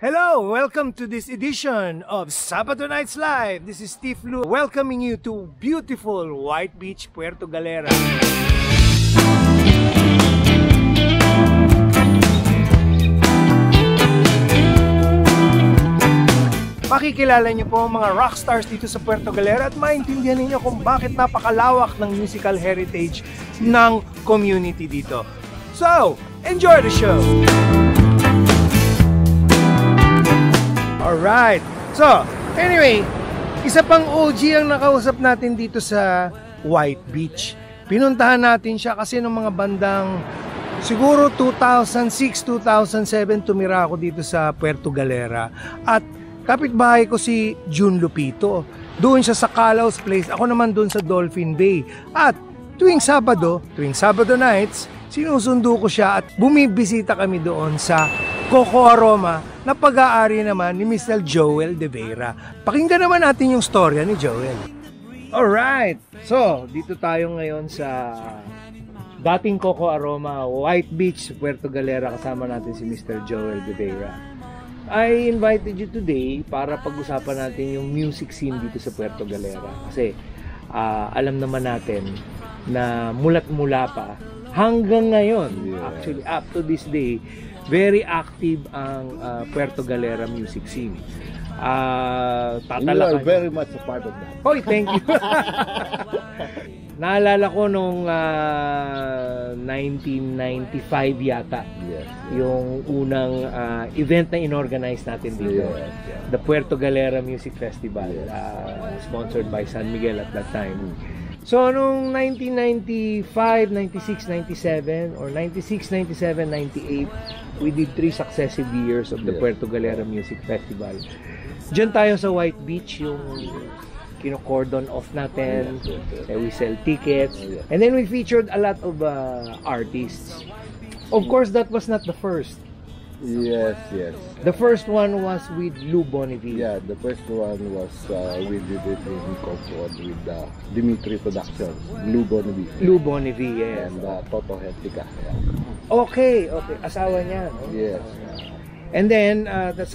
Hello! Welcome to this edition of Sabado Nights Live. This is Steve Lu welcoming you to beautiful White Beach, Puerto Galera. Makikilala niyo po ang mga rock stars dito sa Puerto Galera at maintindihan niyo kung bakit napakalawak ng musical heritage ng community dito. So, enjoy the show! Alright, so anyway, isa pang OG ang nakausap natin dito sa White Beach. Pinuntahan natin siya kasi nung mga bandang siguro 2006-2007 tumira ako dito sa Puerto Galera. At kapitbahay ko si June Lupito. Doon siya sa Calau's Place, ako naman doon sa Dolphin Bay. At tuwing Sabado nights, sinusundo ko siya at bumibisita kami doon sa Coco Aroma na pag-aari naman ni Mr. Joel De Vera. Pakinggan naman natin yung storya ni Joel. Alright, so dito tayo ngayon sa dating Coco Aroma, White Beach, Puerto Galera. Kasama natin si Mr. Joel De Vera. I invited you today para pag-usapan natin yung music scene dito sa Puerto Galera. Kasi alam naman natin na mula't-mula pa hanggang ngayon, actually up to this day, very active ang Puerto Galera music scene. You are very much a part of that. Hoy, thank you. Naalala ko nung 1995 yata, yung unang event na inorganize natin dito. The Puerto Galera Music Festival, sponsored by San Miguel at that time. So, nung 1995, 96, 97, or 96, 97, 98, we did 3 successive years of the Puerto Galera Music Festival. Diyan tayo sa White Beach, yung kino-cordon off natin, we sell tickets, and then we featured a lot of artists. Of course, that was not the first. Yes. The first one was with Lou Bonneville. Yeah, the first one was we did it in Concord with Dimitri Productions, Lou Bonneville. Lou Bonneville, yes. And Toto Hetica. Okay. Asawa niya, no? Yes. And then, the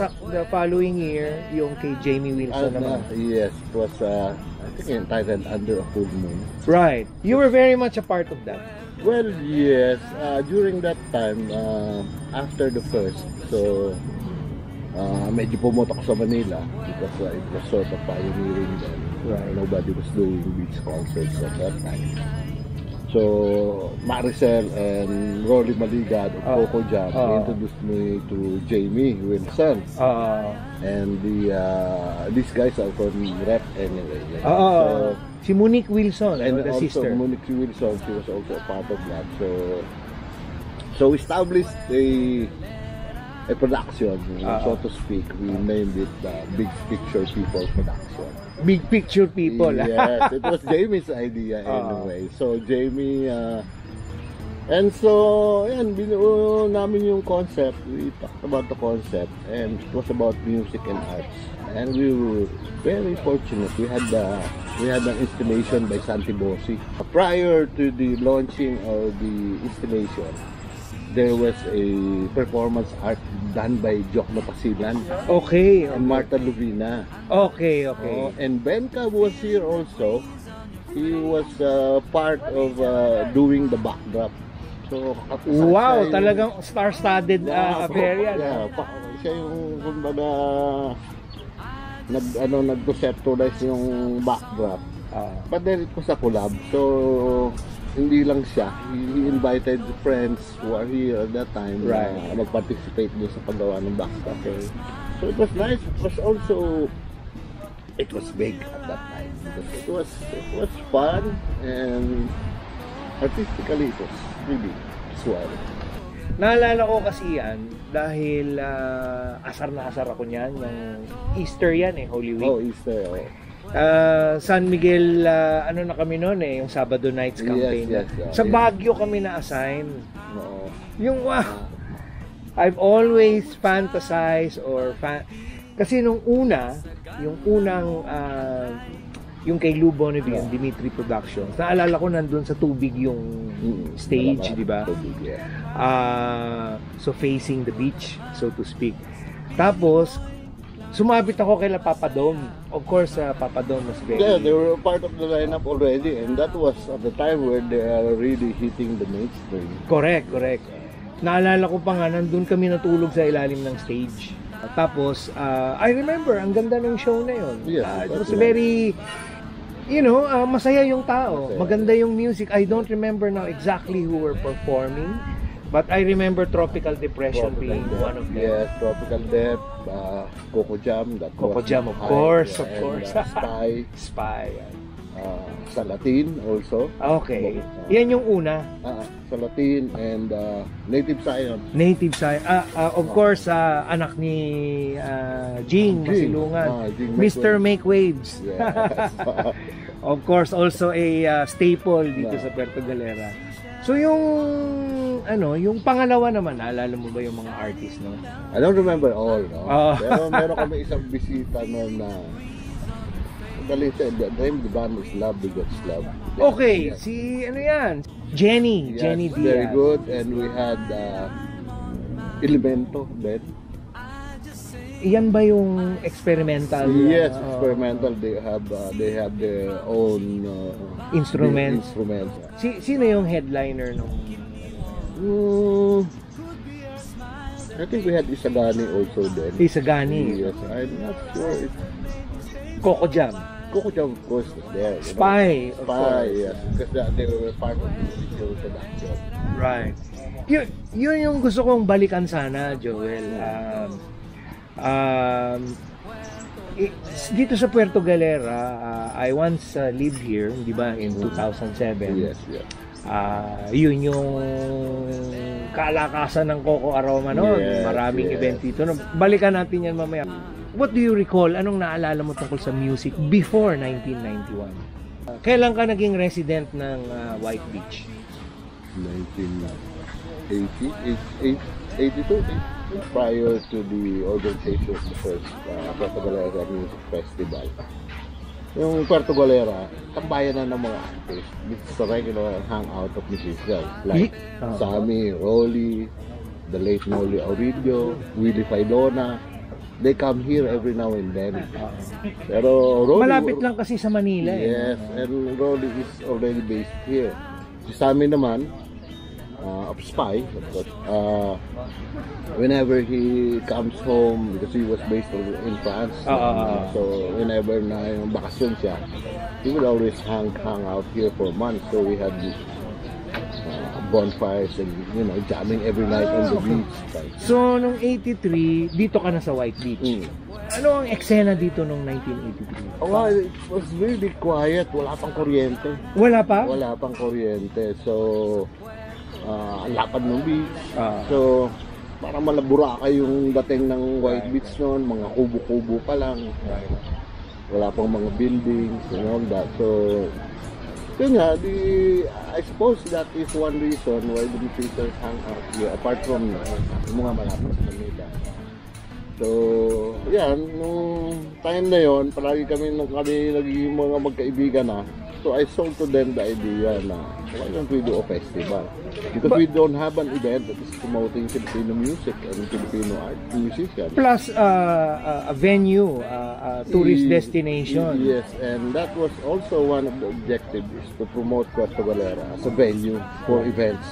following year, yung kay Jamie Wilson naman. Yes, it was, I think, entitled Under a Full Moon. Right. You were very much a part of that. Well, yes. During that time, after the first, so medyo pumunta ko sa Manila because it was sort of pioneering then. Right. Nobody was doing beach concerts at that time. So Maricel and Rolly Maligad of Coco Jam introduced me to Jamie Wilson. And these guys are from Rep anyway. So, si Monique Wilson and the also sister. Monique Wilson, she was also a part of that. So we established a production, so to speak. We named it Big Picture People Production. Big Picture People. Yes, it was Jamie's idea anyway. So Jamie, and so yan, binuo namin yung concept. We talked about the concept, and it was about music and arts. And we were very fortunate. We had an installation by Santi Bossi. Prior to the launching of the installation, there was a performance art done by Jock Napasilan. Okay. And Marta Luvina. Okay. And Benka was here also. He was part of doing the backdrop. So, wow, talagang star-studded affair yan. Yeah, siya yung kumbaga nag-conceptualize yung backdrop. But then it was a collab. So hindi lang siya. He invited friends who are here at that time na mag-participate doon sa paggawa ng backdrop. So it was nice. It was also big at that time. It was fun and artistically it was really swell. Naalala ko kasi yan dahil asar na asar ako niyan, yung Easter yan Holy Week. Easter, San Miguel, ano na kami noon yung Sabado Nights campaign. Yes, sa Baguio kami na-assign. Yung I've always fantasized kasi nung yung kay Lou Bonneville and Dimitri Productions, naalala ko nandun sa tubig yung stage, di ba? So facing the beach, so to speak. Tapos, sumabit ako kay Papa Dom. Of course, Papa Dom was very... Yeah, they were part of the lineup already, and that was at the time where they are really hitting the mainstream. Correct. Naalala ko pa nga, nandun kami natulog sa ilalim ng stage. Tapos, I remember, ang ganda ng show na yun. Yes, it was very... masaya yung tao. Maganda yung music. I don't remember now exactly who were performing. But I remember Tropical Depression being one of them. Yes, Tropical Death, Coco Jam. Coco Jam, of course. Spy. Sa Latin also. Okay. Yan yung una. Sa Latin and Native Science. Of course, anak ni Jing Masilungan. Mr. Make Waves. Yes. Of course, also a staple dito sa Puerto Galera. So yung pangalawa naman, naalala mo ba yung mga artist, no? I don't remember all, no? Pero meron kami isang bisita noon na the band is Love Begets Love. Okay, si ano yan? Jenny Diaz. Very good. And we had Elemento then. Yan ba yung experimental? Yes, experimental. They have their own instruments. Sino yung headliner nung? I think we had Isagani also then. Isagani. Yes, I'm not sure. Coco Jam, of course, was there. Spy, yes, because they were part of the production. Right. Yun yung gusto kong balikan sana, Joel. Dito sa Puerto Galera, I once lived here, di ba, in 2007. Yes. Yun yung kalakasan ng Coco Aroma noon. Maraming event dito. Balikan natin yan mamaya. What do you recall? Anong naalala mo tungkol sa music before 1991? Kailan ka naging resident ng White Beach? 1982. Prior to the organization of the first Puerto Galera Music Festival. Yung Puerto Galera, tambayan na ng mga artists. It's a regular hangout of musicians like Sammy, Rolly, the late Noli Aurelio, Willie Faidona. They come here every now and then. Pero Rolly, malapit lang kasi sa Manila. Yes, and Rolly is already based here. Si Sammy naman, of Spy, of course, whenever he comes home, because he was based in France, so whenever na yung bakasyon siya, he would always hang out here for months. So we had these bonfires and jamming every night on the beach. So nung 83, dito ka na sa White Beach. Ano ang eksena dito nung 1983? Oh, it was really quiet. Wala pang kuryente. Wala pa? Wala pang kuryente. So ang lapad ng beach. So parang malabura yung dating ng White Beach noon, mga kubo-kubo pa lang. Wala pang mga buildings and all that. So yun nga, I suppose that is one reason why the musicians hang out here, apart from mga malapit sa Manila. So yan, nung time na yon, palagi kami naging mga magkaibigan na. So I sold to them the idea na why don't we do a festival? Because we don't have an event that is promoting Filipino music and Filipino art musicians. Plus a venue, a tourist destination. Yes, and that was also one of the objectives, is to promote Puerto Galera as a venue for events,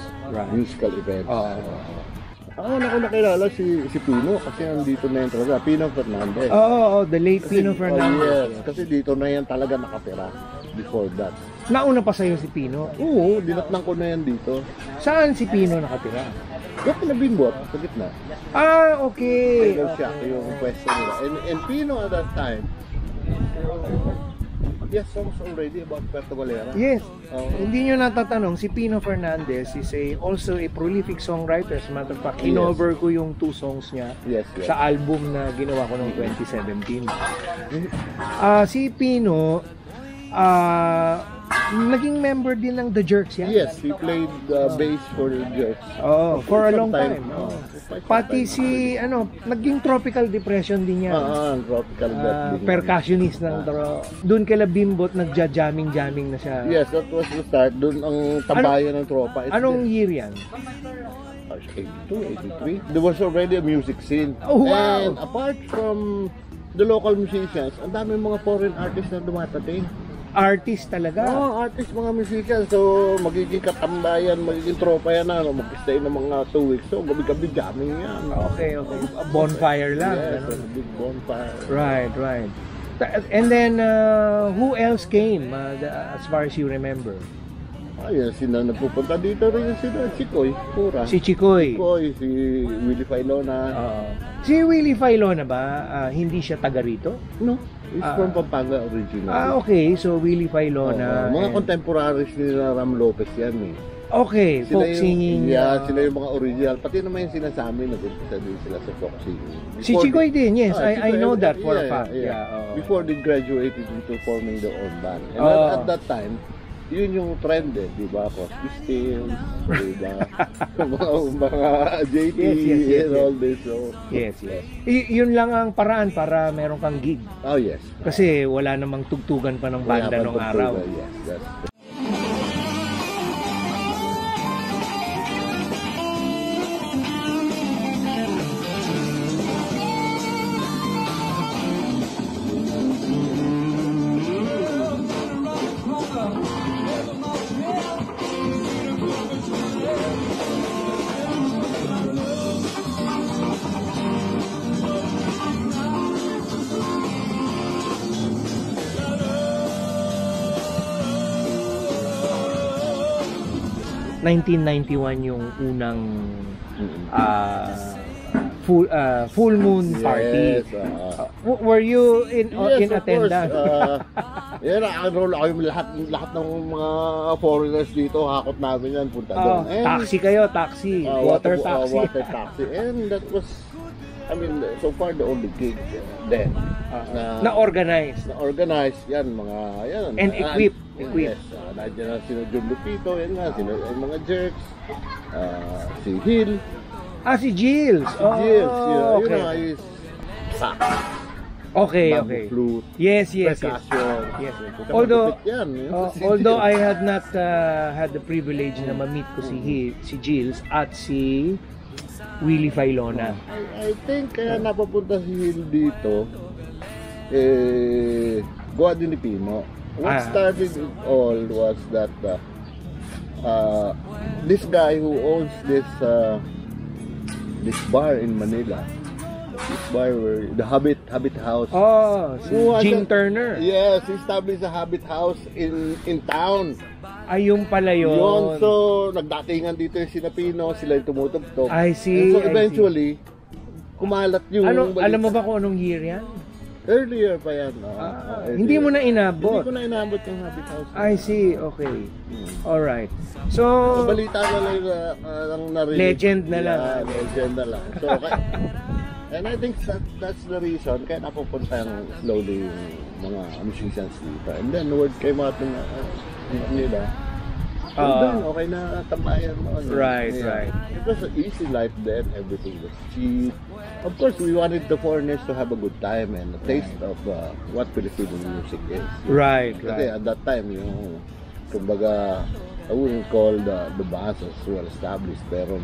musical events. Ako na ko nakilala si Pino kasi nandito na yan talaga. Pino Fernandez. The late Pino Fernandez. Yes, kasi dito na yan talaga nakatira before that. Nauna pa sa'yo si Pino? Oo, dinatnang ko na yan dito. Saan si Pino nakatira? Yung pinabimbot, sa gitna. Okay. Siya, yung pwesto nila. And Pino at that time, yes, songs already about Puerto Galera. Yes. Hindi nyo natatanong, si Pino Fernandez is also a prolific songwriter. As a matter of fact, kinover ko yung 2 songs niya sa album na ginawa ko noong 2017. Si Pino, naging member din ng The Jerks yan. Yes, he played bass for The Jerks. For a long time. Pati si naging Tropical Depression din yan. Tropical Depression. Percussionist ng doon kay Bimbot nagja-jamming na siya. Yes, that was the start. Doon ang tambayan ng tropa. Anong year yan? 82, 83. There was already a music scene. Oh, wow. And apart from the local musicians, ang dami mga foreign artists na dumatating. Artist talaga. Artist, mga musicians. So, magiging katambayan, magiging tropa yan, mag-stay ng mga 2 weeks. So, gabi-gabi jamming yan. Okay. Bonfire lang. Yes, a big bonfire. Right. And then, who else came as far as you remember? Ayun, sila nagpupunta dito rin sila, Chikoy, pura. Si Chikoy. Si Willie Filona. Si Willie Filona ba, hindi siya taga rito? No, he's from Pampanga originally. Okay, so Willie Filona. Mga contemporaries nila Ram Lopez yan eh. Okay, folk singing. Yeah, sila yung mga original. Pati naman yung sinasabi, nag-umpisa din sila sa folk singing. Si Chikoy din, yes. I know that for a fact. Before they graduated into forming their own band. And at that time, yun yung trend eh, di ba? Cosby Stills, di ba? mga JT and all this. So, yes. Yun lang ang paraan para meron kang gig. Oh, yes. Kasi wala namang tugtugan pa ng banda nung araw. Yes, that's 1991 yung unang full moon party. Were you in attendance? Yan, naka-enroll ako yung lahat ng mga foreigners dito, hakot namin yan, punta doon. Taxi kayo, taxi, water taxi. Water taxi. And that was, I mean, so far the only gig then. Na-organized. Na-organized, yan, mga, yan. And equipped. Yes, nandiyan na sila John Lupito, yan nga, sila yung mga jerks, si Hill. Si Gilles. Gilles, okay. Yun na, is sax. Okay. Flute. Yes. Percussion. Yes. Although I had not had the privilege na ma-meet ko si Gilles at si Willie Filona. I think kaya napapunta si Hill dito, Goa din ni Pino. What started it all was that this guy who owns this bar in Manila, this bar where the Habit House. Jim Turner. Yes, he established a Habit House in town. Yung pala yun. So nagdatingan dito yung sila Pino, sila yung tumutugtog. I see. And so eventually, kumalat yung... Alam mo ba kung anong year yan? Earlier pa yan. Hindi mo na inabot? Hindi ko na inabot yung Habit House. I see, okay. Alright. So, balita na lang narinig. Legend na lang. Legend na lang. So, and I think that's the reason kaya napupunta slowly yung mga musicians dito. And then, word came out nila. Then, okay na tambayan mo. Right. It was an easy life then. Everything was cheap. Of course, we wanted the foreigners to have a good time and a taste of what Filipino music is. Right. Kasi at that time, kumbaga, I wouldn't call the bands as well established, pero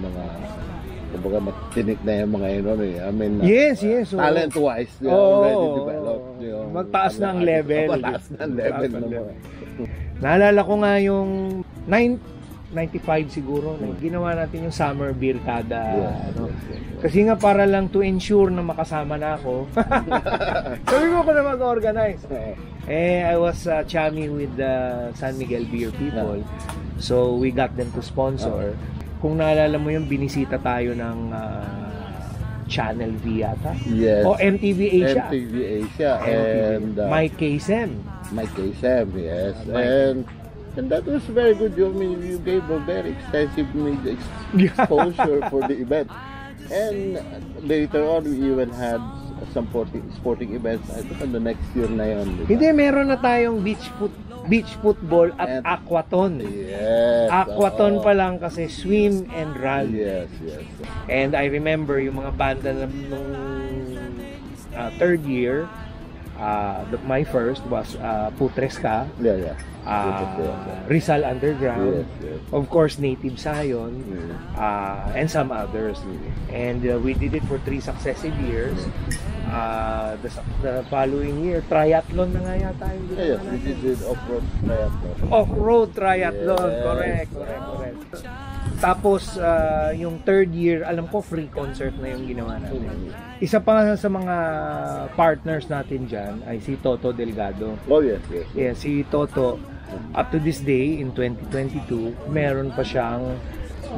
kumbaga matinik na yung mga yun. I mean, yes. Talent-wise, already developed. Magtaas na ang level. Magtaas na ang level naman. Naalala ko nga yung 95 siguro, ginawa natin yung summer beer kada. Kasi nga para lang to ensure na makasama na ako. Sabi ko na mag-organize. I was chummy with the San Miguel Beer people. So we got them to sponsor. Kung naalala mo yung binisita tayo ng Channel V yata. Yes. O MTV Asia. MTV Asia. And Mike Kasem, yes. And that was very good. I mean, you gave a very extensive media exposure for the event. And later on, we even had some sporting events. I think on the next year na yun. Hindi, meron na tayong beach football at aquathon. Yes. Aquathon pa lang kasi swim and run. Yes. And I remember yung mga banda na nung third year, My first was Putreska, Yeah. Rizal Underground, Yes. of course Native Zion, and some others. And we did it for 3 successive years. The following year, triathlon na nga yata yung Yes, we did off-road triathlon. Off-road triathlon, Yes. correct. Tapos, yung third year, alam ko free concert na yung ginawa natin. Isa pa sa mga partners natin dyan ay si Toto Delgado. Oh, yes. Yeah, si Toto, up to this day, in 2022, meron pa siyang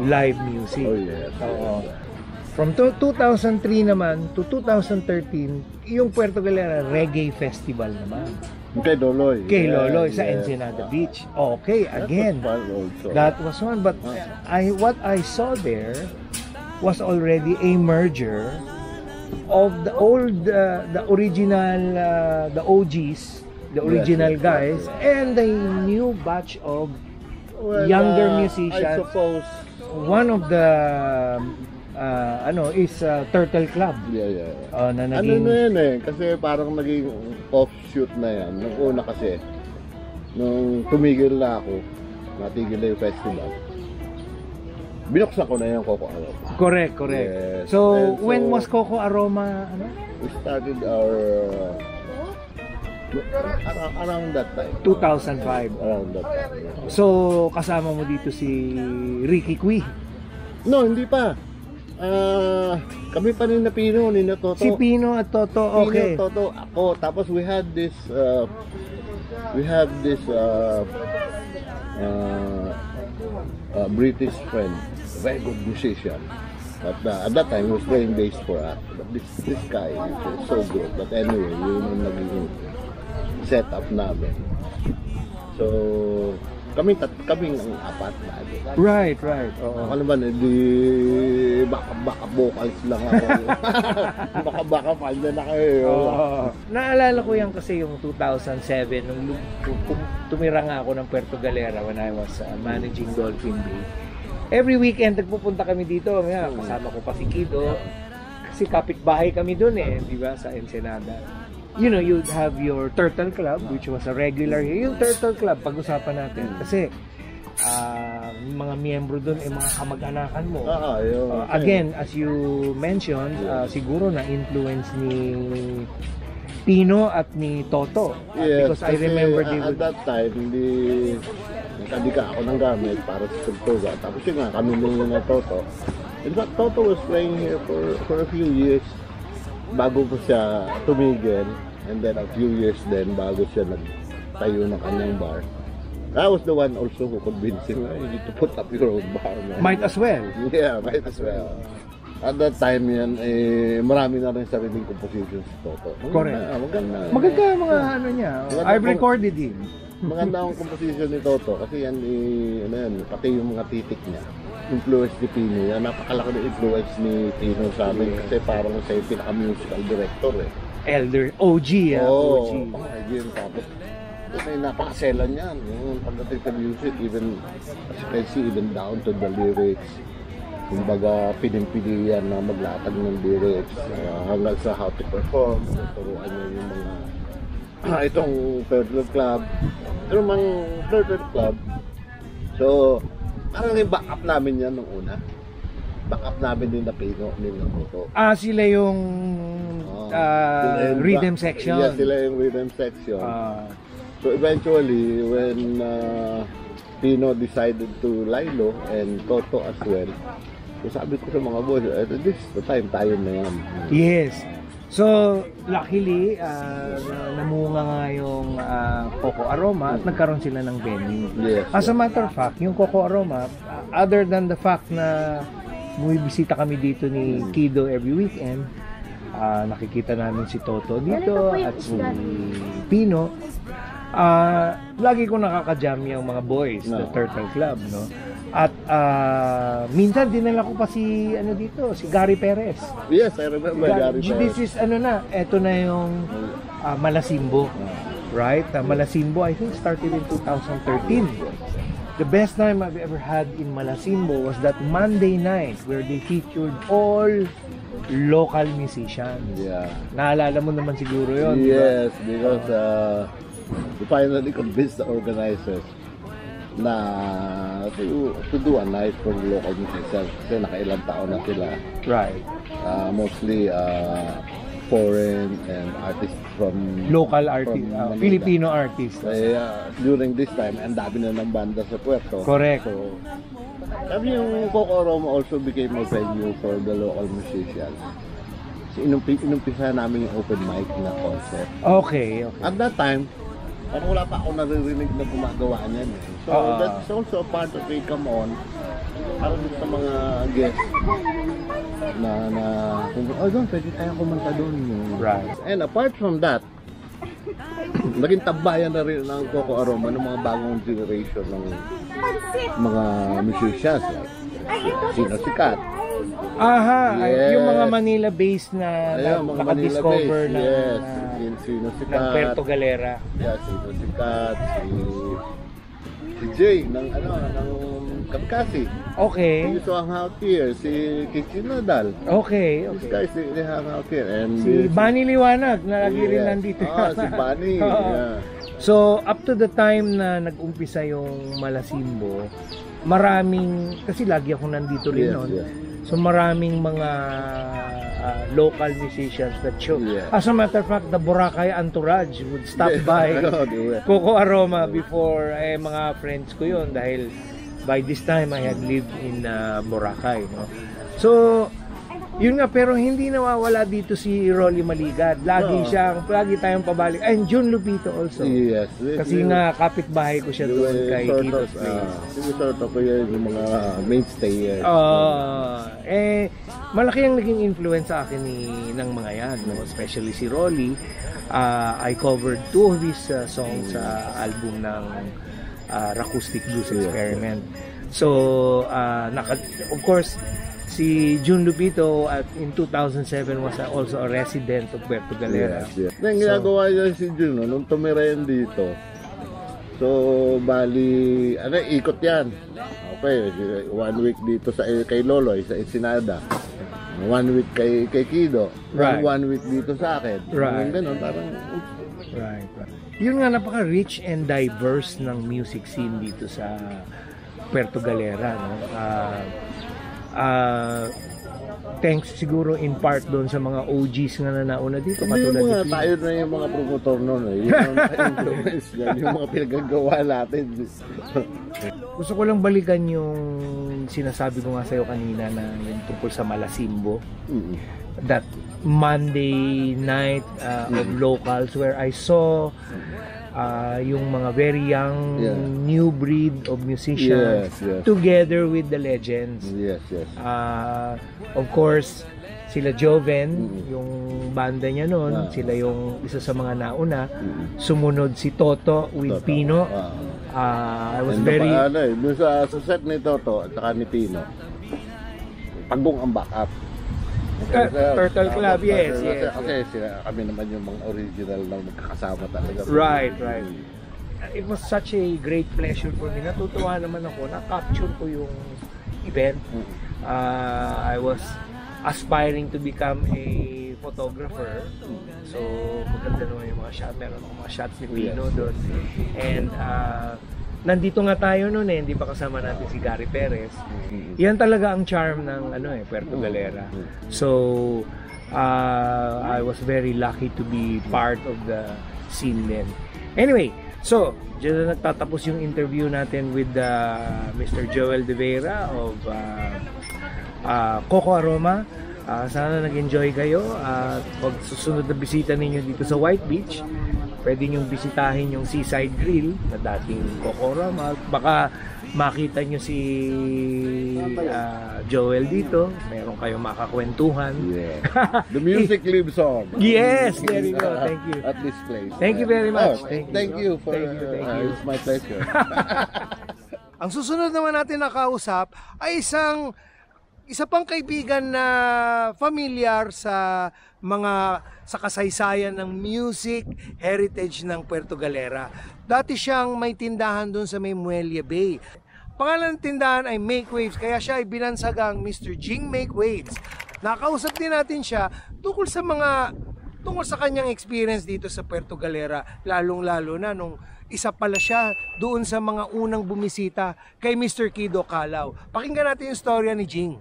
live music. Oh, yes. Oo. From 2003 naman to 2013, yung Puerto Galera Reggae Festival naman. Kay Loloy. Kay Loloy sa Ensenada Beach. Okay, again. That was fun also. That was one, but what I saw there was already a merger of the old, the original, the OGs, the original guys, and the new batch of younger musicians. I suppose. One of the is Turtle Club. Yeah. Na Ano naging na yan kasi parang naging offshoot na yan. Nung una kasi, nung tumigil na ako, natigil na yung festival, binuksan ko na yung Coco Aroma. correct. Yes. So, And when was Coco Aroma? We started our around that time. 2005. Around that time. So, kasama mo dito si Ricky Cui. No, hindi pa. Kami pa rin na Pino, ni na Toto. Si Pino at Toto, okay. Pino, Toto, ako. Tapos we had this British friend, a very good musician. But at that time, he was playing bass for us. But this guy is so good. But anyway, yun yung naging setup namin. So, kaming ang apat na. Right. Oo. Ako naman, di baka vocals lang ako. baka panda na kayo. Naalala ko yan kasi yung 2007 nung tumira nga ako ng Puerto Galera when I was managing Dolphin Bay. Every weekend nagpupunta kami dito, kasama ko pa si Kido. Kasi kapitbahay kami doon di ba, sa Ensenada. You know, you'd have your Turtle Club, which was a regular. Yung Turtle Club, pag-usapan natin. Kasi, mga miyembro doon ay mga kamag-anakan mo. Again, as you mentioned, siguro na-influence ni Pino at ni Toto. Yes, because I remember at that time, hindi ka ako ng gamit para sa Tugtuga. Tapos yun nga, kami din na Toto. In fact, Toto was playing here for a few years bago po siya tumigil. And then a few years then, bago siya nagtayo ng kanyang bar. I was the one also who convinced him, you need to put up your own bar. Man. Might as well. Yeah, might as well. At that time yan, marami na rin sariling compositions si Toto. Correct. Maganda mga ano niya. I've recorded him. Maganda ang composition ni Toto kasi yan, pati yung mga titik niya. Influence ni Pino. Yan, napakalaki na influence ni Pino sa amin kasi parang siya yung pinaka-musical director Elder, OG OG. Again, tapos may napakaselan yan. Yung pagdating sa music, even, as you can see, even down to the lyrics. Kumbaga, piling-pili yan na maglatag ng lyrics hanggang sa how to perform. Turuan niya yung mga itong Turtle Club. Pero mga Turtle Club, so, parang yung backup namin yan nung una. Backup namin din na Pino, nila Toto. Sila yung rhythm section. Yeah, sila yung rhythm section. So eventually, when Pino decided to Lilo and Toto as well, so sabi ko sa mga boys, this is the time, tayo na yan. Yes. So, luckily, namunga nga yung Coco Aroma at nagkaroon sila ng venue. Yes. As a matter of fact, yung Coco Aroma, other than the fact na bumibisita kami dito ni Kido every weekend, nakikita namin si Toto dito at si Pino. Lagi ko nakaka-jam yung mga boys, the Turtle Club, no? At minsan dinala ko pa si dito, si Gary Perez. Yes, I remember Gary Perez. This is eto na yung Malasimbo. Right? Malasimbo, I think started in 2013. The best time I've ever had in Malasimbo was that Monday night where they featured all local musicians. Yeah. Naalala mo naman siguro yun. Yes, because we finally convinced the organizers na to do a night for local musicians. Kasi nakailang taon na sila. Right. Mostly foreign and artists from Local artists, Filipino artists. During this time, ang dami na ng banda sa Puerto. Correct. So, sabi yung Coco Aroma also became a venue for the local musicians. So, inumpisa namin yung open mic na concept. Okay. At that time, parang wala pa ako naririnig na gumagawa niyan. So, that's also a part of it. Come on. Parang sa mga guests doon, pwede tayo kumanta doon. Right. And apart from that, naging tabayan na rin ng Coco Aroma ng mga bagong generation ng mga musicians. Sino sikat? Aha, Yes. yung mga Manila-based na naka-discover na Sino ng sikat? Puerto Galera. Yeah, sino sikat? Si Jay ng Kamkasi. Okay. Si hang out here, si Kichinadal. Okay. These guys, they hang out here. And Si Bunny Liwanag na lagi rin nandito. Si Bunny. Yeah. So, up to the time na nag-umpisa yung Malasimbo, maraming, kasi lagi ako nandito rin noon. Yes. So, maraming mga local musicians that show. Yeah. As a matter of fact, the Boracay entourage would stop by Coco Aroma before mga friends ko yon dahil by this time I had lived in Boracay. No? So, yun nga, pero hindi nawawala dito si Rolly Maligad. Lagi tayong pabalik. And Jun Lupito also. Yes. Kasi nga, kapitbahay ko siya doon kay Kito's Place. Sort of yung mga mainstay. Malaki ang naging influence sa akin ng mga yan. No? Especially si Rolly. I covered 2 of his songs sa album ng Acoustic Blues Experiment. So, of course, si Jun Lupito in 2007 was also a resident of Puerto Galera. Yes. Yung ginagawa niya si Jun, nung tumira yan dito. So, bali, ikot yan. Okay, 1 week dito kay Loloy, sa Ensenada. 1 week kay Kido. Right. 1 week dito sa akin. Right. Ganun, parang... Right. Yun nga, napaka-rich and diverse ng music scene dito sa Puerto Galera. No? Thanks siguro in part doon sa mga OGs nga na nauna dito. Hindi mga tayo na yung mga promotor noon. Yung influence yan, yung mga pinagagawa natin. Gusto ko lang balikan yung sinasabi ko nga sa'yo kanina na yung tungkol sa Malasimbo. That Monday night of locals where I saw yung mga very young new breed of musicians together with the legends. Yes. Of course, sila Joven, yung banda niya noon, sila yung isa sa mga nauna. Sumunod si Toto with Pino. I was very... Doon sa set ni Toto at saka ni Pino, Pagong ang backup. Turtle Club, yes. Kasi kami naman yung mga original na magkakasama talaga. Right. It was such a great pleasure for me. Natutuwa naman ako, na-capture ko yung event. I was aspiring to become a photographer. So, maganda naman yung mga shot. Meron akong mga shots ni Pino doon. And nandito nga tayo noon hindi pa kasama natin si Gary Perez. Yan talaga ang charm ng Puerto Galera. So I was very lucky to be part of the scene then. Anyway, so diyan na nagtatapos yung interview natin with Mr. Joel De Vera of Coco Aroma. Sana nag-enjoy kayo at pag susunod na bisita ninyo dito sa White Beach, pwede nyo bisitahin yung Seaside Grill na dating Coco Aroma. Baka makita nyo si Joel dito, meron kayong makakwentuhan. The music lives on. Yes, there you go. Thank you. At this place. Thank you very much. Thank you for it's my pleasure. Ang susunod naman natin nakausap ay isa pang kaibigan na familiar sa kasaysayan ng music heritage ng Puerto Galera. Dati siyang may tindahan doon sa may Muelle Bay. Pangalan ng tindahan ay Make Waves, kaya siya ay binansagang Mr. Jing Make Waves. Nakausap din natin siya tungkol sa kanyang experience dito sa Puerto Galera, lalong-lalo na nung isa pala siya doon sa mga unang bumisita kay Mr. Kido Calao. Pakinggan natin yung storya ni Jing.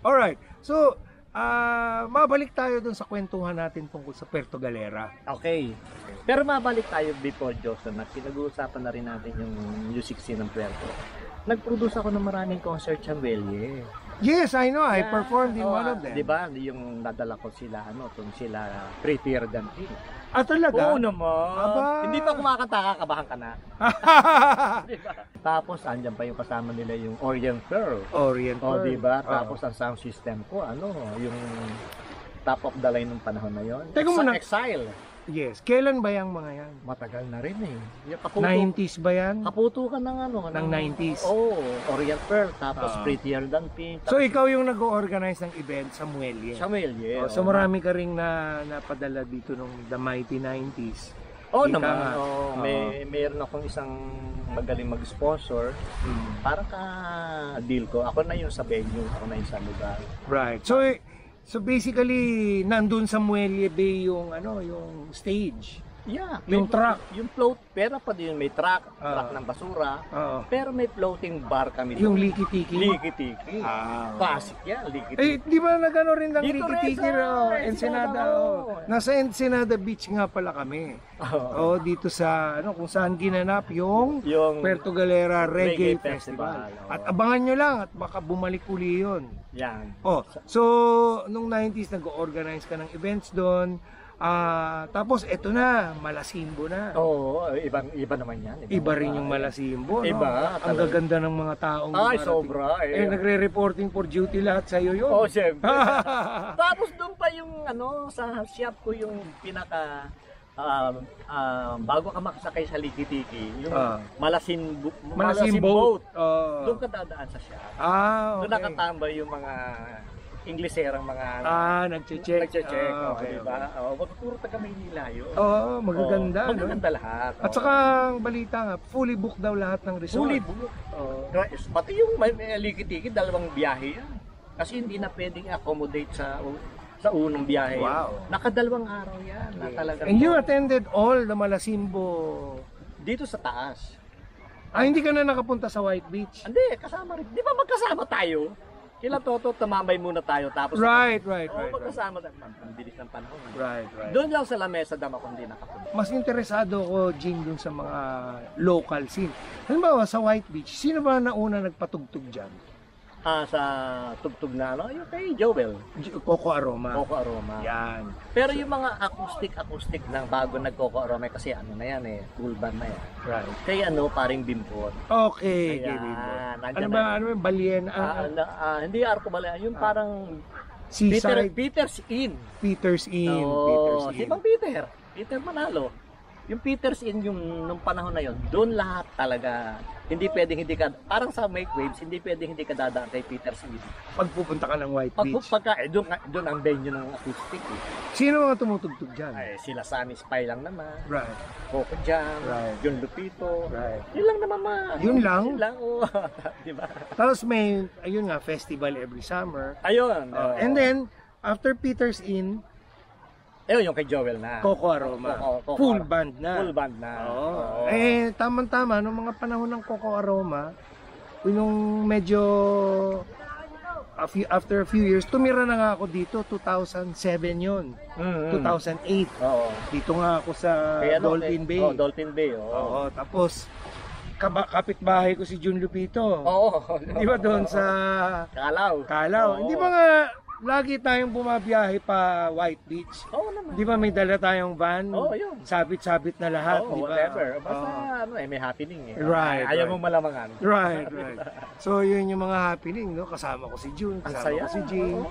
Alright, so mabalik tayo doon sa kwentuhan natin tungkol sa Puerto Galera. Okay. Pero mabalik tayo before Johnson na pinag-uusapan na rin natin yung music scene ng Puerto. Nag-produce ako ng maraming concert sa Welye. Yes, I know. I performed in one of them. Di ba? Yung nadala ko sila, sila Prettier Than Pink. Ah, talaga? Oo naman. Aba. Hindi pa kumakanta, kakabahan ka na. Diba? Tapos, andyan pa yung kasama nila yung Orient Pearl. Orient O, Pearl. diba? Tapos, ang sound system ko, yung top of the line ng panahon na yon. Teka muna. Exile. Yes. Kailan ba yung mga yan? Matagal na rin eh. Yung 90s ba yan? Kaputo ka ng Ng 90s? Oo, Orient Pearl, tapos Prettier Than Pink. So, ikaw yung nag-organize ng event sa Muelle? Samuel, yeah. So, marami ka ring napadala dito nung the mighty 90s. Oo Ika naman. nga. Mayroon akong isang magaling mag-sponsor. Para ka-deal ko. Ako na yung sa venue, ako na yung sa lugar. Right. So basically, nandun sa Muelle Bay yung yung stage. Yeah. Yung truck. Yung float, pero pa din may truck ng basura. Oo. Pero may floating bar kami Yung doon. Liki-Tiki. Liki-tiki. Ah. Classic yan, Liki-tiki. Di ba nagano rin ng Dito rin Liki-Tiki sa Ensenada? Ensenada, Nasa Ensenada Beach nga pala kami. Dito sa kung saan ginanap yung Puerto Galera Reggae Festival. At abangan nyo lang at baka bumalik uli yun. Yan. So nung 90s nag-organize ka ng events doon. Tapos eto na, Malasimbo na. Oo, iba naman yan. Iba rin yung Malasimbo, no? Iba. Ang gaganda ng mga taong Ay, dumarating. sobra. Nagre-reporting for duty lahat sa'yo yun. Oo, syempre. Tapos doon pa yung sa shop ko yung pinaka bago ka makasakay sa Liki-Tiki, yung Malasim boat. Doon ka dadaan sa shop. Okay. Doon nakatambay yung mga Ingleserang mga nagche-check. Okay, diba? Puro taga Maynila yun. Magaganda. Magaganda lahat. At saka ang balita nga, fully booked daw lahat ng resort. Fully booked. Pati yung Liki-Tiki, dalawang biyahe yan. Kasi hindi na pwedeng accommodate sa unang biyahe. Wow. Nakadalawang araw yan. Na talagang And you attended all the Malasimbo dito sa taas. hindi ka na nakapunta sa White Beach? Hindi, kasama rin. Di ba magkasama tayo? Kila Toto, tumambay muna tayo. Tapos Right. magkasama tayo. Ang bilis ng panahon. Right. Doon lang sa lamesa dama kung hindi nakapunta. Mas interesado ko, Jing, dun sa mga local scene. Halimbawa, sa White Beach, sino ba nauna nagpatugtog dyan? Sa tugtog na yung kay Joel. Coco Aroma. Coco Aroma. Yan. Pero yung mga acoustic ng bago nag-Coco Aroma kasi na yan full band na yan. Right. Kaya paring Bimpot. Okay. Ayan. Ano ba, Balien? Hindi Arco Balien, yung parang Seaside. Peter's Inn. Peter's Inn. Si Mang Peter Manalo. Yung Peter's Inn nung panahon na yon, doon lahat talaga hindi pwedeng hindi ka, parang sa Make Waves, hindi pwedeng hindi ka dadaan kay Peter's Inn. Pagpupunta ka ng White Beach. Doon ang venue ng acoustic. Sino mga tumutugtog dyan? Sila Sammy Spy lang naman. Right. Coco Jam. Right. John Lupito. Right. Yun lang naman Yun lang? Yun lang, diba? Tapos may, festival every summer. Ayun. And then, after Peter's Inn, yung kay Joel na. Coco Aroma. Full band na. Full band na. Tamang-tama, nung mga panahon ng Coco Aroma, yung medyo after a few years, tumira na nga ako dito, 2007 yun. 2008. Dito nga ako sa Dolphin Bay. Dolphin Bay. Tapos, kapitbahay ko si Jun Lupito. Di ba doon sa Calao. Hindi ba nga lagi tayong bumabiyahe pa White Beach? Naman. Di ba may dala tayong van? Yun. Sabit-sabit na lahat, di ba? Whatever. Basta may happening Right. Ayaw mong malamangan. Right. So yun yung mga happening, no? Kasama ko si Jun, kasama ko si Jing,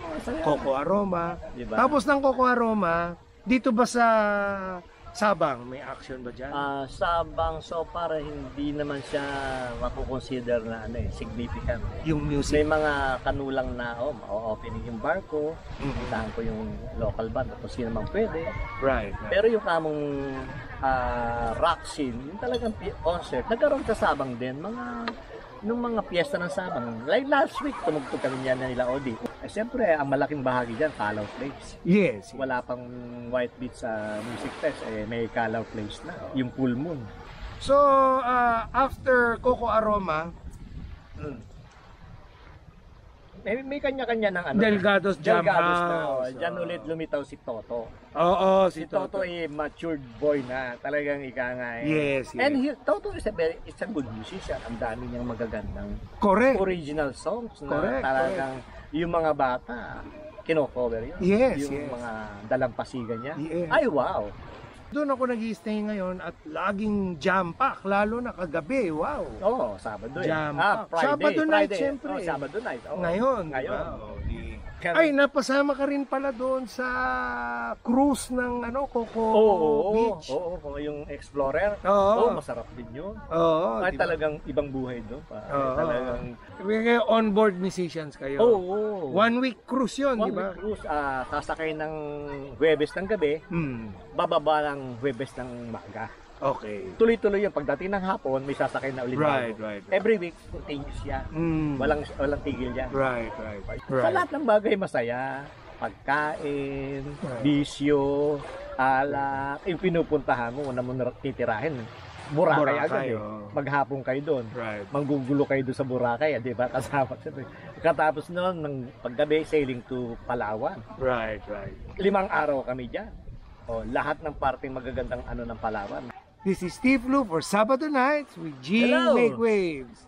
Coco Aroma. Diba? Tapos ng Coco Aroma, dito ba sa Sabang, may action ba dyan? Sabang, so para hindi naman siya makukonsider na significant. Yung music? May mga kanulang na, ma-opening yung barko,itahan ko yung local band, tapos sino naman pwede. Right. Pero yung kamong rock scene, yung talagang concert, nagkaroon sa Sabang din, mga nung mga piyesta ng Sabang, like last week, tumugtog kami niyan na nila Odi. Siyempre, ang malaking bahagi dyan, Calaw Place. Yes. Wala pang White Beat sa Music Fest, may Calaw Place na, yung Full Moon. So, after Coco Aroma, may kanya-kanya ng ano. Delgados Jam House. Diyan ulit lumitaw si Toto. Oo, Si Toto ay matured boy na. Talagang ika nga eh. Yes, yes. And Toto is a good musician. Ang dami niyang magagandang Correct. original songs na Correct, talagang yung mga bata kino-cover yun. Yes, yung yes. mga dalampasigan niya. Yes. Ay, wow. Doon ako nag-i-stay ngayon at laging jam pack, lalo na kagabi. Wow. Oo, Sabado eh. Jam pack. Friday. Sabado night, Friday. syempre. Oh, Sabado night. Oo. Ngayon. Ngayon. Wow. Ay, napasama ka rin pala doon sa cruise ng Coco Beach. Oo, yung Explorer. Oo. Masarap din yun. Oo. Ay, talagang ibang buhay doon pa. Talagang Kayo on-board musicians kayo. Oo. 1 week cruise yun, di ba? One week cruise, sasakay ng Huwebes ng gabi, bababa ng Huwebes ng maga. Okay. Tuloy-tuloy yung pagdating ng hapon, may sasakay na ulit. Right. Every week, continuous yan. Walang tigil yan. Right. Sa lahat ng bagay masaya, pagkain, bisyo, alak, yung pinupuntahan mo, una mo titirahin. Boracay agad eh. Maghapon kayo doon. Right. Manggugulo kayo doon sa Boracay, di ba? Kasama. Katapos noon, ng paggabi, sailing to Palawan. Right. 5 araw kami dyan. Lahat ng parting magagandang ng Palawan. This is Steve Lou for Sabado Nights with G. Hello. Make Waves.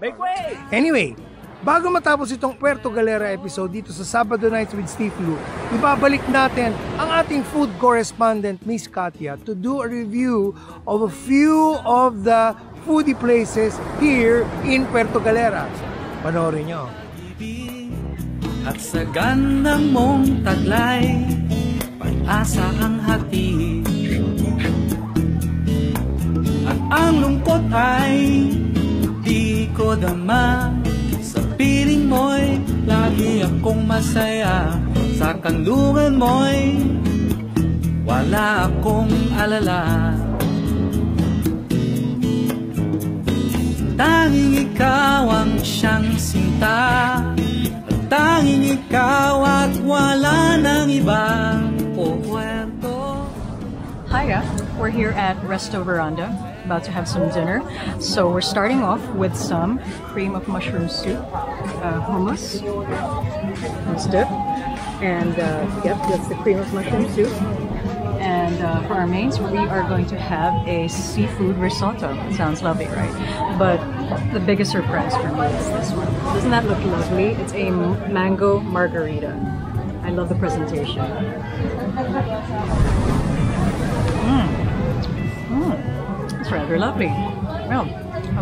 Make way! Anyway, bago matapos itong Puerto Galera episode dito sa Sabado Nights with Steve Lou, ibabalik natin ang ating food correspondent, Miss Katia, to do a review of a few of the foodie places here in Puerto Galera. Panoorin nyo. At sa gandang mong taglay, pag-asa ang hatid. At ang lungkot ay di ko dama. Sa piling mo'y lagi akong masaya. Sa kanlungan mo'y wala akong alala. Tanging ikaw ang siyang sinta. Tanging ikaw at wala nang iba. O Puerto. Hiya, we're here at Resto Veranda, about to have some dinner. So we're starting off with some cream of mushroom soup, hummus, and dip. And yep, that's the cream of mushroom soup. And for our mains, we are going to have a seafood risotto. Sounds lovely, right? But the biggest surprise for me is this one. Doesn't that look lovely? It's a mango margarita. I love the presentation. It's rather lovely. Well,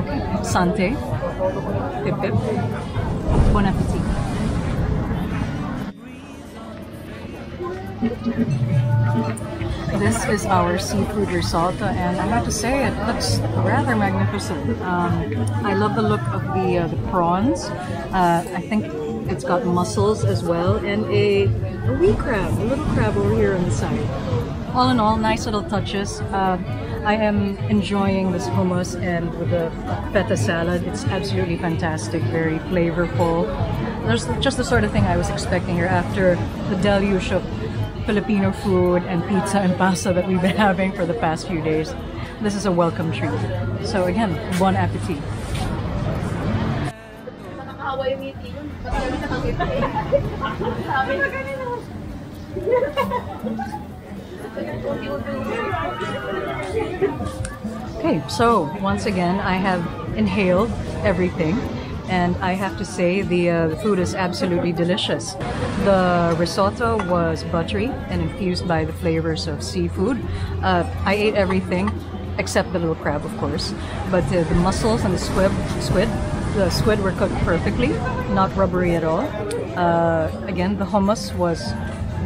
okay. Sante. Pip pip. Bon appetit. This is our seafood risotto, and I have to say it looks rather magnificent. I love the look of the prawns. I think it's got mussels as well, and a wee crab, a little crab over here on the side. All in all, nice little touches. I am enjoying this hummus and with the feta salad. It's absolutely fantastic, very flavorful. There's just the sort of thing I was expecting here after the deluge of Filipino food and pizza and pasta that we've been having for the past few days. This is a welcome treat. So again, bon appetit. Okay, so once again, I have inhaled everything, and I have to say the food is absolutely delicious. The risotto was buttery and infused by the flavors of seafood. I ate everything except the little crab, of course, but the mussels and the squid were cooked perfectly, not rubbery at all. Again, the hummus was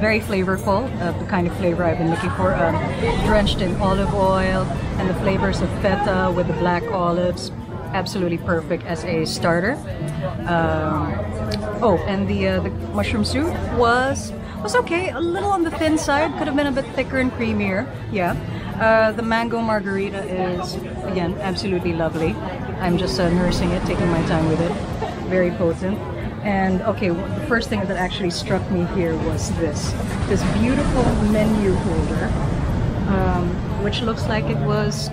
very flavorful, the kind of flavor I've been looking for, drenched in olive oil and the flavors of feta with the black olives. Absolutely perfect as a starter. And the mushroom soup was okay, a little on the thin side, could have been a bit thicker and creamier, yeah. The mango margarita is, again, absolutely lovely. I'm just nursing it, taking my time with it. Very potent. And okay, the first thing that actually struck me here was this beautiful menu holder, which looks like it was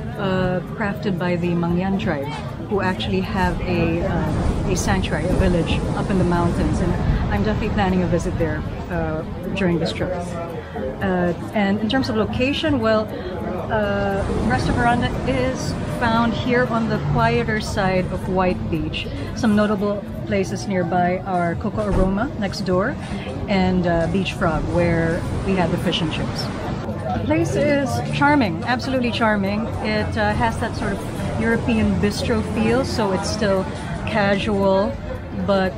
crafted by the Mangyan tribe, who actually have a sanctuary, a village up in the mountains, and I'm definitely planning a visit there during this trip. And in terms of location, well, Resto Veranda is found here on the quieter side of White Beach. Some notable places nearby are Coco Aroma next door and Beach Frog, where we had the fish and chips. The place is charming, absolutely charming. It has that sort of European bistro feel, so it's still casual but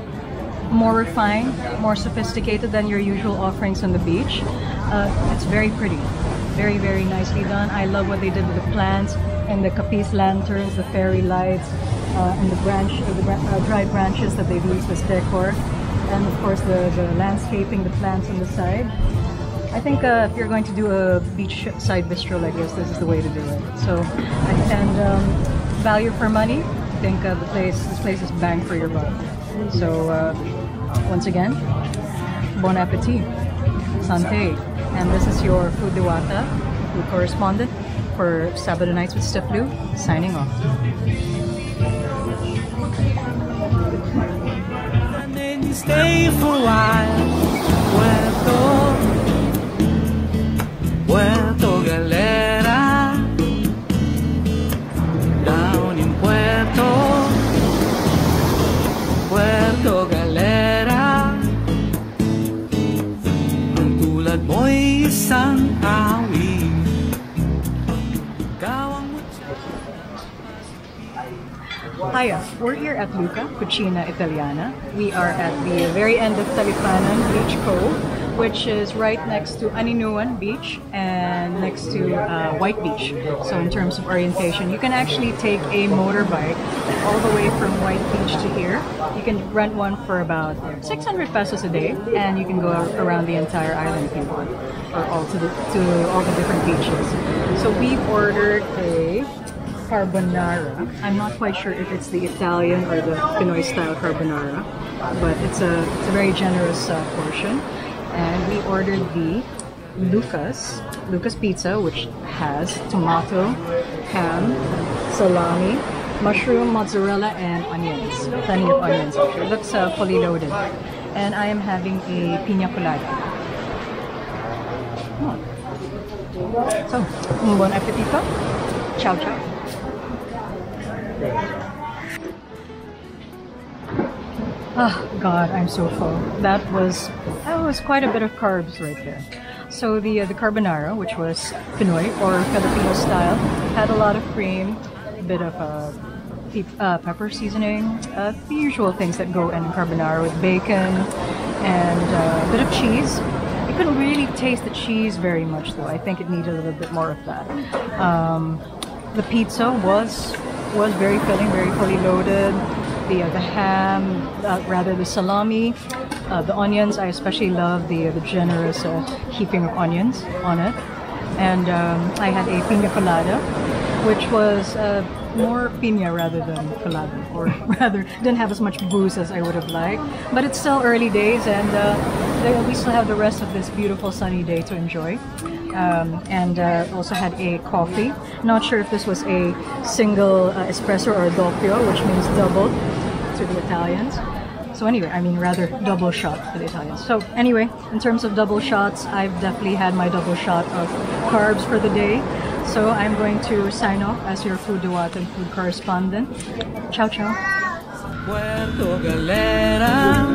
more refined, more sophisticated than your usual offerings on the beach. It's very pretty, very, very nicely done. I love what they did with the plants and the capiz lanterns, the fairy lights, and the dried branches that they've used as decor, and of course the landscaping, the plants on the side. I think if you're going to do a beachside bistro like this is the way to do it. So, and value for money, I think this place is bang for your buck. So once again, bon appetit, santé. And this is your Food Diwata, food correspondent for Sabado Nights with Steph Lou, signing off. Stay for a while, Puerto Galera, down in Puerto Galera. Ang tulad mo'y isang awit. Hiya, we're here at Luca, Cucina Italiana. We are at the very end of Talipanan Beach Cove, which is right next to Aninuan Beach and next to White Beach. So in terms of orientation, you can actually take a motorbike all the way from White Beach to here. You can rent one for about 600 pesos a day, and you can go around the entire island if you want, or all to all the different beaches. So we've ordered a carbonara. I'm not quite sure if it's the Italian or the Pinoy style carbonara, but it's a very generous portion. And we ordered the Lucas pizza, which has tomato, ham, salami, mushroom, mozzarella, and onions. Plenty of onions actually. It looks fully loaded. And I am having a piña colada. So, bon appetito. Ciao, ciao. Oh God, I'm so full. That was quite a bit of carbs right there. So the carbonara, which was Pinoy or Filipino style, had a lot of cream, a bit of pepper seasoning, the usual things that go in carbonara with bacon and a bit of cheese. You couldn't really taste the cheese very much though. I think it needed a little bit more of that. The pizza was very filling, very fully loaded. The ham, rather the salami, the onions. I especially love the generous heaping of onions on it. And I had a piña colada, which was more piña rather than colada, or rather didn't have as much booze as I would have liked. But it's still early days, and we still have the rest of this beautiful sunny day to enjoy. And also had a coffee. Not sure if this was a single espresso or a doppio, which means double to the Italians. So anyway, I mean rather double shot for the Italians. So anyway, in terms of double shots, I've definitely had my double shot of carbs for the day. So I'm going to sign off as your Food Diwata and food correspondent. Ciao, ciao. Puerto Galera,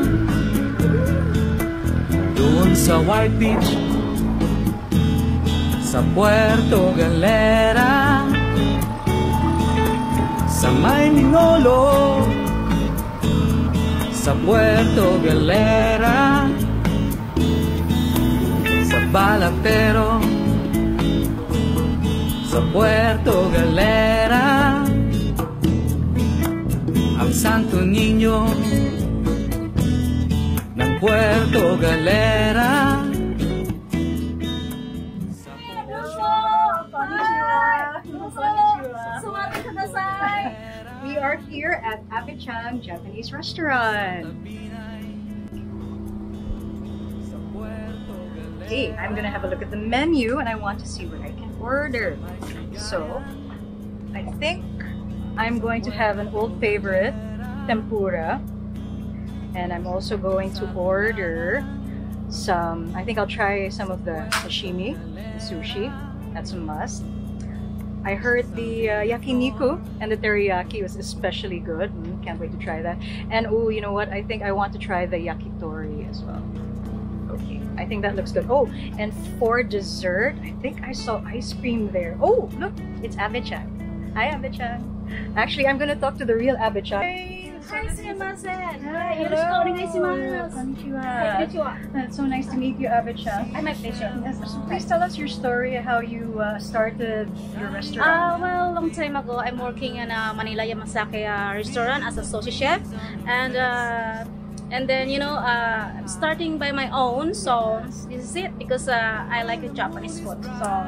doon sa White Beach, sa Puerto Galera, sa may Minolo, sa Puerto Galera, sa Balapero, sa Puerto Galera, ang Santo Niño ng Puerto Galera. Konnichiwa. We are here at Abe-chan Japanese restaurant. Okay, I'm gonna have a look at the menu and I want to see what I can order. So, I think I'm going to have an old favorite, tempura. And I'm also going to order some, I think I'll try some of the sashimi, the sushi. That's a must. I heard the yakiniku and the teriyaki was especially good. Can't wait to try that. And oh, you know what? I think I want to try the yakitori as well. Okay, I think that looks good. Oh, and for dessert, I think I saw ice cream there. Oh, look, it's Abe-chan. Hi, Abe-chan. Actually, I'm gonna talk to the real Abe-chan. Hi, sumimasen. Hi, Yoroshiku onegaishimasu. Konnichiwa. It's so nice to meet you, Abe-chan. My pleasure. Yes, so please tell us your story, how you started your restaurant. Well, long time ago, I'm working in a Manila Yamasaki restaurant as a sushi chef, and then I'm starting by my own. So this is it because I like Japanese food. So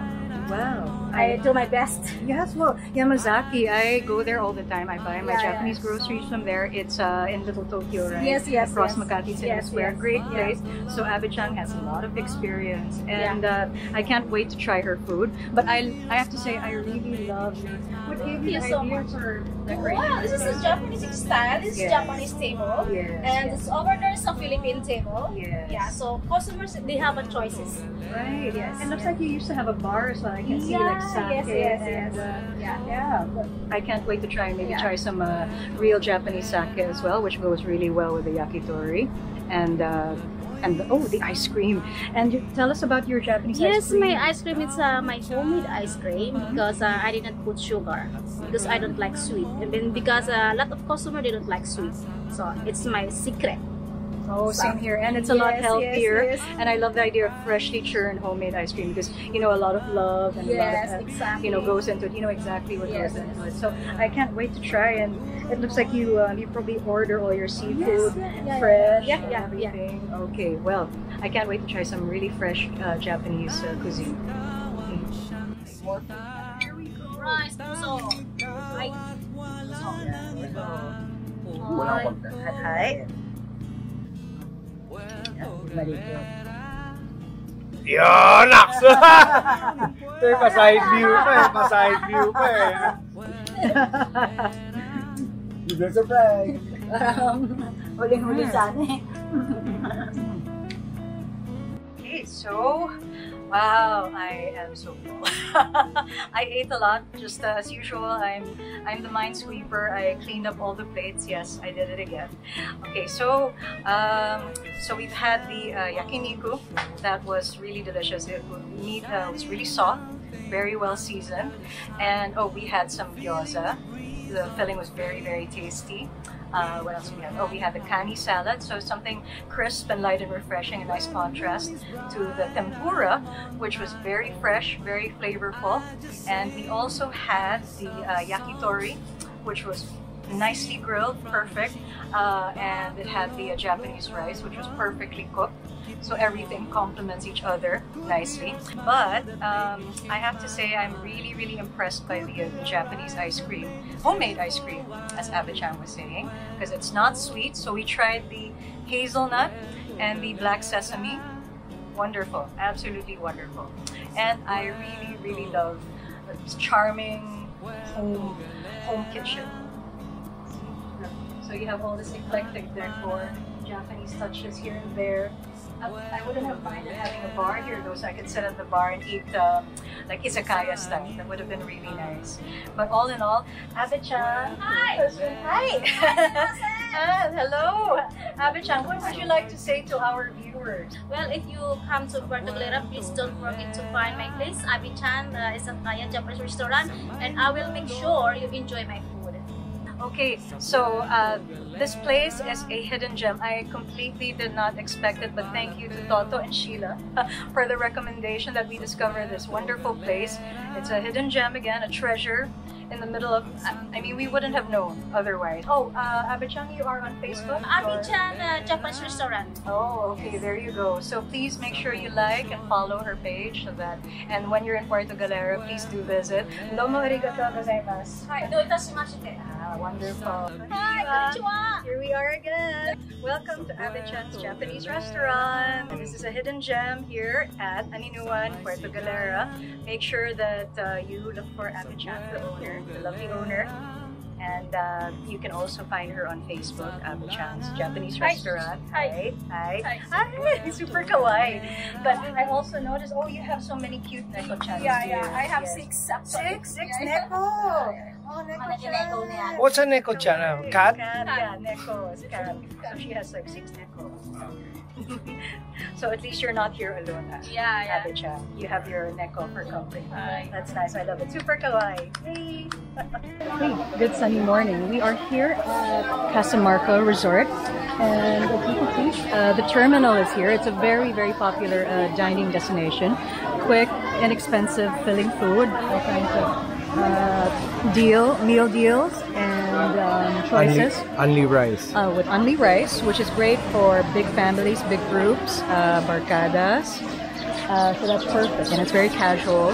Wow. I do my best. Yes, well, Yamazaki, I go there all the time. I buy my Yeah, Japanese yeah. groceries from there. It's in Little Tokyo, right? Yes, yes, Across yes. Makati City Yes, Square. yes, Great yes. place. So Abe-chan has a lot of experience. And I can't wait to try her food. But I have to say, I really love what gave you you the so idea much. for decorating Wow, this is a Japanese style. This is Yes. Japanese table. Yes, And yes. it's over there is a Philippine table. Yes. Yeah, so customers, they have a choices. Right. Yes. And looks like you used to have a bar as well. I can see Yeah, like sake yes, and Yeah. yeah, but I can't wait to try maybe Yeah. try some real Japanese sake as well, which goes really well with the yakitori, and the ice cream. And tell us about your Japanese ice Yes, cream. my ice cream is my homemade ice cream because I didn't put sugar because I don't like sweet, and then because a lot of customers they don't like sweet, so it's my secret. Oh, same here, and it's a lot Yes, healthier. yes, yes. And I love the idea of freshly churned homemade ice cream because a lot of love and Yes, a lot of, exactly. goes into it. You know exactly what Yes. goes into it. So I can't wait to try. And it looks like you probably order all your seafood yeah, fresh yeah, and yeah, everything. Okay, well, I can't wait to try some really fresh Japanese cuisine. More food. Here we go. Rice, so right. Hi. Yun! Naks! Ito yung pa-side view pa eh. Pa-side view pa eh. You're a surprise. Huling-huli sana eh. Okay, so wow, I am so full. I ate a lot, just as usual. I'm the minesweeper. I cleaned up all the plates. Yes, I did it again. Okay, so we've had the yakiniku. That was really delicious. The meat was really soft, very well seasoned, and we had some gyoza. The filling was very, very tasty. What else we had? Oh, we had the kani salad, so something crisp and light and refreshing, a nice contrast to the tempura, which was very fresh, very flavorful. And we also had the yakitori, which was nicely grilled, perfect, and it had the Japanese rice, which was perfectly cooked. So everything complements each other nicely. But I have to say I'm really, really impressed by the Japanese ice cream, homemade ice cream, as Abe-chan was saying, because it's not sweet. So we tried the hazelnut and the black sesame. Wonderful, absolutely wonderful. And I really, really love this charming home kitchen. So you have all this eclectic decor, Japanese touches here and there. I wouldn't have minded having a bar here though, so I could sit at the bar and eat like izakaya style. That would have been really nice. But all in all, Abe-chan. Hi! Hi! Hello! Abe-chan, what would you like to say to our viewers? Well, if you come to Puerto Galera, please don't forget to find my place, Abe-chan Izakaya Japanese restaurant, and I will make sure you enjoy my food. Okay, so this place is a hidden gem. I completely did not expect it, but thank you to Toto and Sheila for the recommendation that we discover this wonderful place. It's a hidden gem again, a treasure in the middle of, I mean, we wouldn't have known otherwise. Oh, Abe-chan, you are on Facebook? Abe-chan Japanese restaurant. Oh, okay, there you go. So please make sure you like and follow her page so that, and when you're in Puerto Galera, please do visit. Domo arigatou gozaimasu. Hi, do itashimashite. Wonderful. Hi, konnichiwa. Here we are again. Welcome to Abe-chan's Japanese restaurant. This is a hidden gem here at Aninuan, Puerto Galera. Make sure that you look for Abe-chan, the owner, the lovely owner. And you can also find her on Facebook, Abe-chan's Japanese restaurant. Hi. Hi. Hi. Super kawaii. But I also noticed, oh, you have so many cute neko-chans. Yeah. I have 6 actually. Six neko. Oh, neko-chan. What's a neko-chan? Cat? Yeah, neko is cat. So she has like 6 neko. So at least you're not here alone, Yeah. Abe-chan. You have your neko for company. That's nice. I love it. Super kawaii. Hey. Hey, good sunny morning. We are here at Casa Marco Resort, and the terminal is here. It's a very, very popular dining destination. Quick, inexpensive, filling food, all kinds of meal deals and choices. Only rice. With only rice, which is great for big families, big groups, barcadas. So that's perfect, and it's very casual.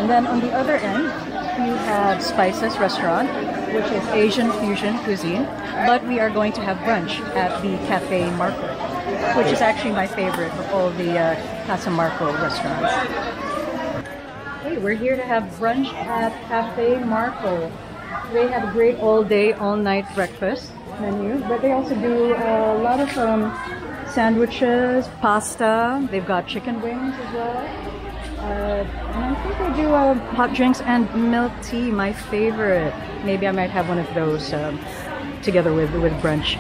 And then on the other end, you have Spices Restaurant, which is Asian fusion cuisine. But we are going to have brunch at the Cafe Marco, which is actually my favorite of all the Casa Marco restaurants. Hey, we're here to have brunch at Cafe Marco. They have a great all-day, all-night breakfast menu, but they also do a lot of sandwiches, pasta. They've got chicken wings as well. And I think they do hot drinks and milk tea, my favorite. Maybe I might have one of those together with brunch.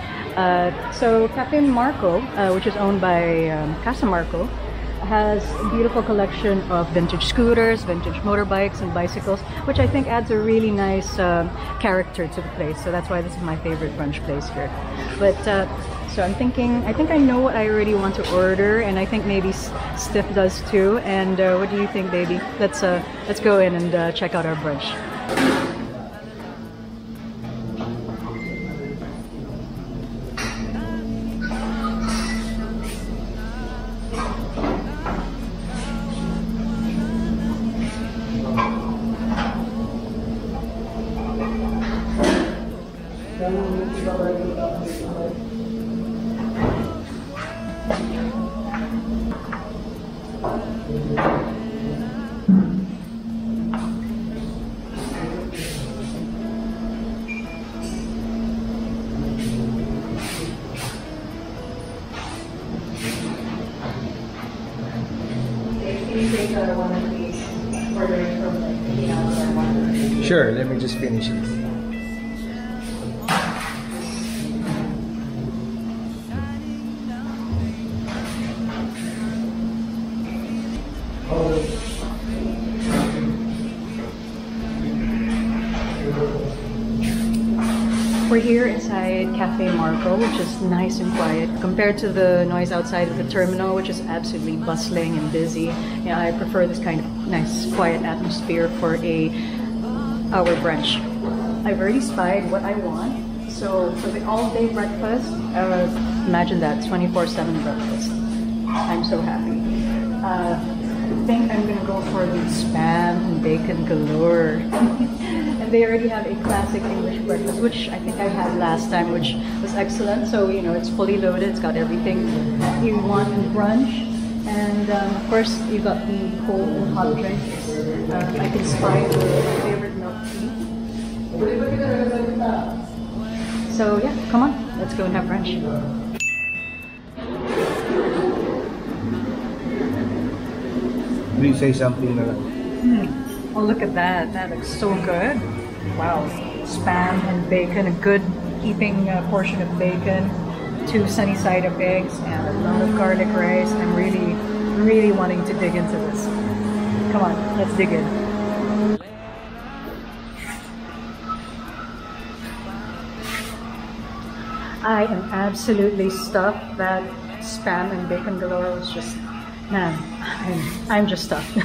So Cafe Marco, which is owned by Casa Marco, has a beautiful collection of vintage scooters, vintage motorbikes, and bicycles, which I think adds a really nice character to the place. So that's why this is my favorite brunch place here. But so I'm thinking, I think I know what I already want to order, and I think maybe Stiff does too. And what do you think, baby? Let's go in and check out our brunch. Sure, let me just finish it. We're here inside Cafe Marco, which is nice and quiet compared to the noise outside of the terminal, which is absolutely bustling and busy. Yeah, I prefer this kind of nice, quiet atmosphere for our brunch. I've already spied what I want. So for the all-day breakfast, imagine that, 24/7 breakfast. I'm so happy. I think I'm gonna go for the spam and bacon galore. And they already have a classic English breakfast, which I think I had last time, which was excellent. So, you know, it's fully loaded, it's got everything you want in brunch. And of course, you got the cold and hot drinks. I can spy my favorite milk tea. So yeah, come on, let's go and have brunch. Please say something na lang. Oh, look at that. That looks so good. Wow. Spam and bacon, a good heaping portion of bacon, 2 sunny side up eggs, and a lot of garlic rice. I'm really, really wanting to dig into this. Come on, let's dig in. I am absolutely stuffed. That spam and bacon galore was just, man, I'm just stuffed.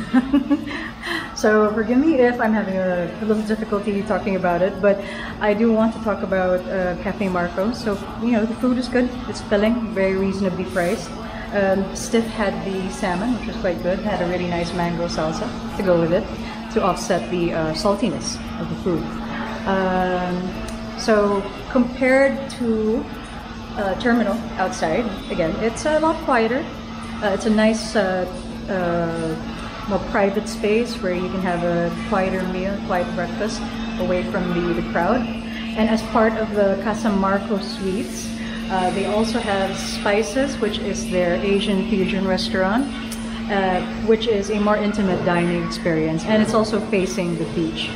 So forgive me if I'm having a little difficulty talking about it, but I do want to talk about Cafe Marco. So, you know, the food is good. It's filling, very reasonably priced. Stiff had the salmon, which was quite good. Had a really nice mango salsa to go with it to offset the saltiness of the food. So compared to Terminal outside, again, it's a lot quieter. It's a nice more private space where you can have a quieter meal, quiet breakfast away from the crowd. And as part of the Casa Marco Suites, they also have Spices, which is their Asian fusion restaurant, which is a more intimate dining experience, and it's also facing the beach.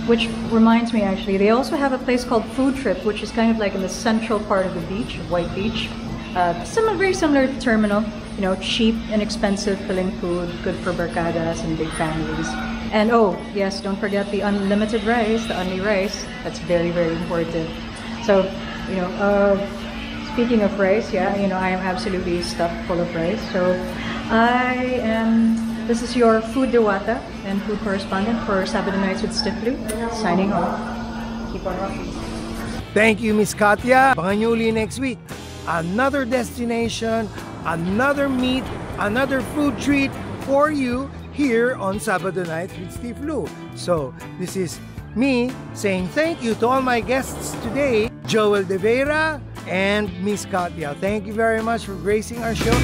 Which reminds me, actually, they also have a place called Food Trip, which is kind of like in the central part of the beach, White Beach. Very similar to Terminal, you know, cheap, inexpensive, filling food, good for barcadas and big families. And oh, yes, don't forget the unlimited rice, the only rice. That's very, very important. So, you know, speaking of rice, yeah, you know, I am absolutely stuffed full of rice. So this is your food diwata and food correspondent for Sabado Nights with Stiflu, signing off. Keep on rocking. Thank you, Miss Katya. Abangan nyo uli next week. Another destination, another meet, another food treat for you here on Sabado Nights with Steve Lu. So, this is me saying thank you to all my guests today, Joel De Vera and Miss Katya. Thank you very much for gracing our show.